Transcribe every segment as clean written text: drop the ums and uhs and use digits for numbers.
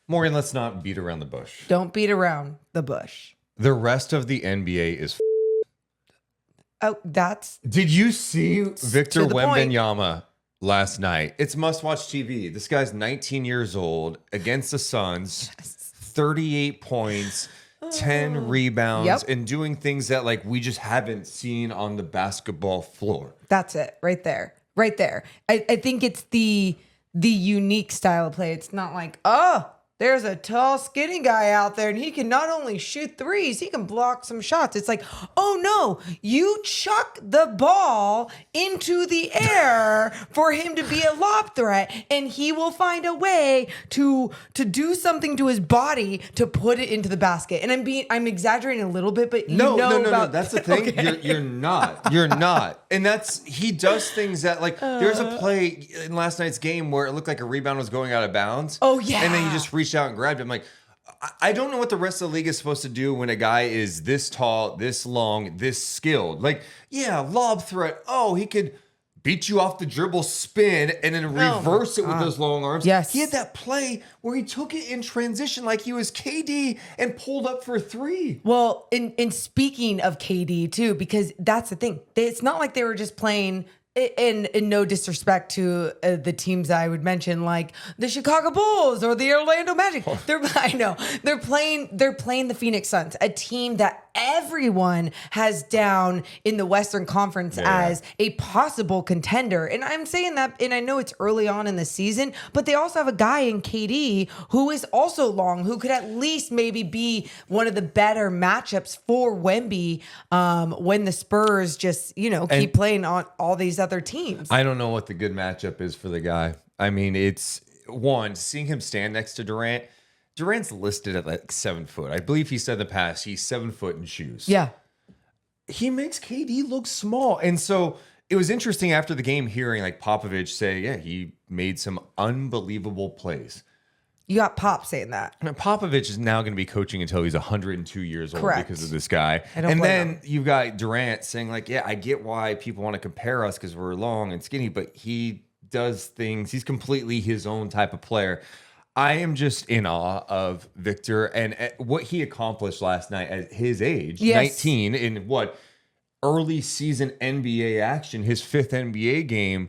Maureen, let's not beat around the bush. Don't beat around the bush. The rest of the NBA is. Oh, that's Did you see Victor to the point. Wembanyama last night? It's must-watch TV. This guy's 19 years old against the Suns, 38 points, 10 rebounds, Yep. and doing things that like we just haven't seen on the basketball floor. That's it right there. Right there. I think it's the unique style of play. It's not like, oh, there's a tall, skinny guy out there and he can not only shoot threes, he can block some shots. It's like, oh no, you chuck the ball into the air for him to be a lob threat and he will find a way to do something to his body to put it into the basket. And I'm exaggerating a little bit, but No, know no. about That's the thing. Okay. You're not. You're not. And he does things that like there's a play in last night's game where it looked like a rebound was going out of bounds. Oh, yeah. And then he just reached out and grabbed him. Like, I don't know what the rest of the league is supposed to do when a guy is this tall, this long, this skilled. Like, yeah, lob threat. Oh, he could beat you off the dribble, spin, and then reverse it with those long arms. Yes. He had that play where he took it in transition like he was KD and pulled up for three. Well, in speaking of KD too, because that's the thing. It's not like they were just playing. In no disrespect to the teams I would mention, like the Chicago Bulls or the Orlando Magic, they're playing the Phoenix Suns, a team that everyone has down in the Western Conference as a possible contender. And I'm saying that, and I know it's early on in the season, but they also have a guy in KD who is also long, who could at least maybe be one of the better matchups for Wemby when the Spurs just keep playing on all these other teams. I don't know what the good matchup is for the guy. I mean, it's one, seeing him stand next to Durant. Durant's listed at like 7 foot. I believe he said in the past he's 7 foot in shoes. Yeah. He makes KD look small. And so it was interesting after the game hearing like Popovich say, yeah, he made some unbelievable plays. You got Pop saying that. And Popovich is now going to be coaching until he's 102 years old because of this guy. And then you've got Durant saying like, yeah, I get why people want to compare us because we're long and skinny, but he does things. He's completely his own type of player. I am just in awe of Victor and what he accomplished last night at his age, 19, in early season NBA action, his 5th NBA game.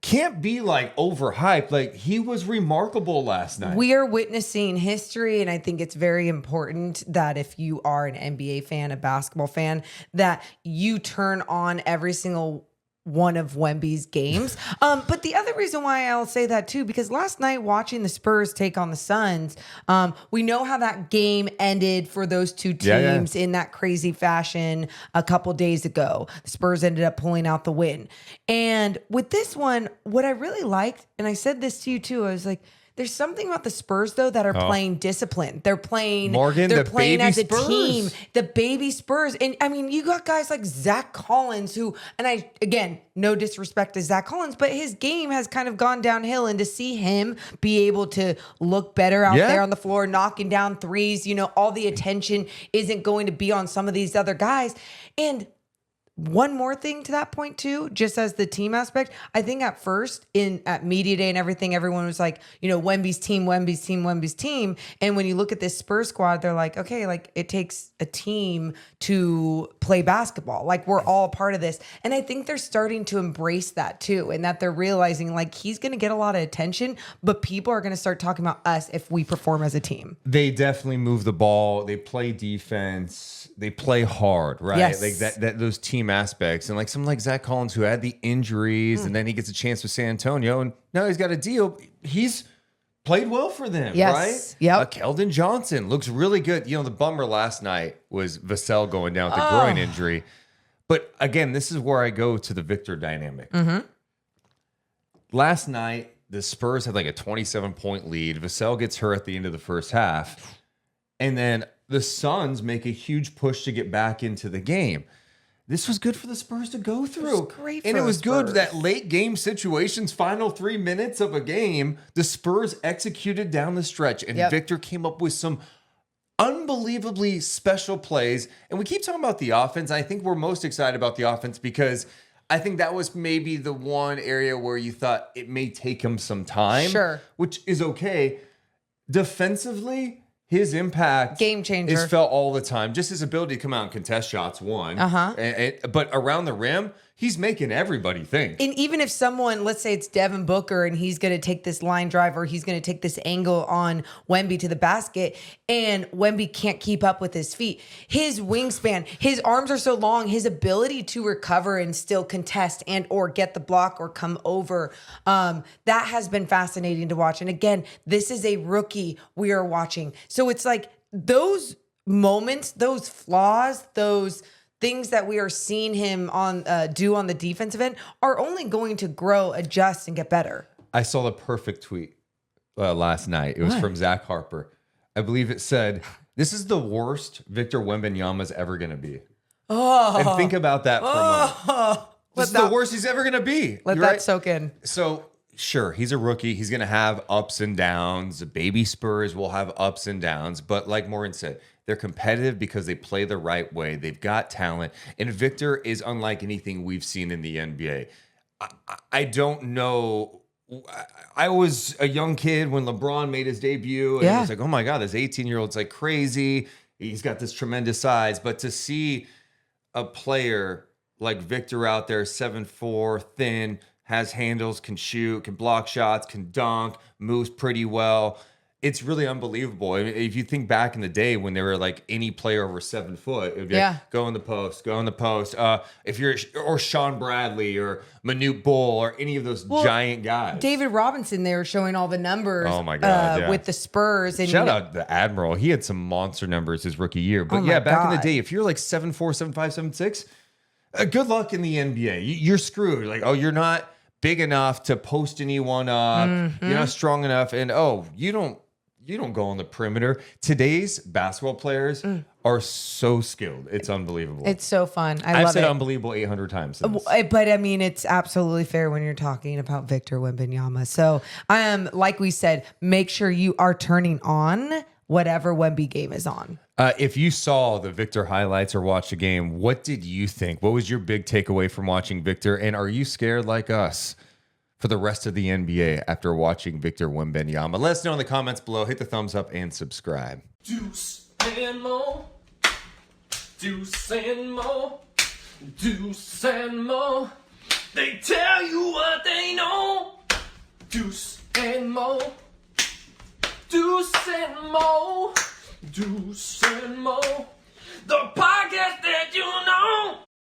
Can't be like overhyped. Like he was remarkable last night. We are witnessing history, and I think it's very important that if you are an NBA fan, a basketball fan, that you turn on every single one of Wemby's games. But the other reason why I'll say that too, because last night watching the Spurs take on the Suns, we know how that game ended for those two teams in that crazy fashion a couple days ago. The Spurs ended up pulling out the win. And with this one, what I really liked, and I said this to you too, I was like, there's something about the Spurs though that are playing disciplined. They're playing Morgan, they're the playing baby as a Spurs. team. The baby Spurs. And I mean, you got guys like Zach Collins who, and I, again, no disrespect to Zach Collins, but his game has kind of gone downhill, and to see him be able to look better out there on the floor, knocking down threes, all the attention isn't going to be on some of these other guys. And one more thing to that point too, just as the team aspect, I think at first at media day and everything, everyone was like, Wemby's team, Wemby's team, Wemby's team. And when you look at this Spurs squad, they're like, okay, like it takes a team to play basketball. Like we're all part of this. And I think they're starting to embrace that too. And that they're realizing like he's going to get a lot of attention, but people are going to start talking about us if we perform as a team. They definitely move the ball. They play defense. They play hard, right? Yes. Like that those team aspects. And like someone like Zach Collins who had the injuries and then he gets a chance with San Antonio and now he's got a deal. He's played well for them, right? Yep. Keldon Johnson looks really good. The bummer last night was Vassell going down with the groin injury. But again, this is where I go to the Victor dynamic. Mm-hmm. Last night, the Spurs had like a 27-point lead. Vassell gets hurt at the end of the first half. And then the Suns make a huge push to get back into the game. This was good for the Spurs to go through. It was great for and it the was good Spurs. that late game situations, final 3 minutes of a game, the Spurs executed down the stretch. And Victor came up with some unbelievably special plays. And we keep talking about the offense. I think we're most excited about the offense because I think that was maybe the one area where you thought it may take him some time. Sure. Which is okay. defensively, his impact game changer is felt all the time. Just his ability to come out and contest shots, one. But around the rim, he's making everybody think. And even if someone, let's say it's Devin Booker, and he's going to take this line drive or he's going to take this angle on Wemby to the basket, and Wemby can't keep up with his feet, his wingspan, his arms are so long, his ability to recover and still contest and or get the block or come over, that has been fascinating to watch. And again, this is a rookie we are watching. So it's like those moments, those flaws, those things that we are seeing him on do on the defensive end are only going to grow, adjust, and get better. I saw the perfect tweet last night. It was from Zach Harper. I believe it said, "This is the worst Victor Wembanyama is ever going to be." Oh, and think about that for a moment. This is the worst he's ever going to be. Let that soak in. So, sure, he's a rookie. He's going to have ups and downs. The baby Spurs will have ups and downs. But like Maureen said, they're competitive because they play the right way. They've got talent. And Victor is unlike anything we've seen in the NBA. I don't know. I was a young kid when LeBron made his debut. And it was like, oh my God, this 18-year-old's like crazy. He's got this tremendous size. But to see a player like Victor out there, 7'4", thin, has handles, can shoot, can block shots, can dunk, moves pretty well. It's really unbelievable. I mean, if you think back in the day when they were like any player over 7 foot, it would be like, go in the post, go in the post. If you're or Sean Bradley or Manute Bull or any of those giant guys. David Robinson, they were showing all the numbers. Oh my God, with the Spurs. And shout out the Admiral. He had some monster numbers his rookie year. But back in the day, if you're like 7'4", 7'5", 7'6", good luck in the NBA. You're screwed. Like, oh, you're not big enough to post anyone up. You're not strong enough, and you don't go on the perimeter. Today's basketball players are so skilled. It's unbelievable. It's so fun. I've said unbelievable 800 times since. But I mean, it's absolutely fair when you're talking about Victor Wembanyama. So like we said, make sure you are turning on whatever Wemby game is on. If you saw the Victor highlights or watched the game, what did you think? What was your big takeaway from watching Victor? And are you scared like us for the rest of the NBA after watching Victor Wembanyama? Let us know in the comments below. Hit the thumbs up and subscribe. Deuce and Mo. Deuce and Mo. Deuce and Mo. They tell you what they know. Deuce and Mo. Deuce and Mo. Deuce and Mo. The podcast that you know.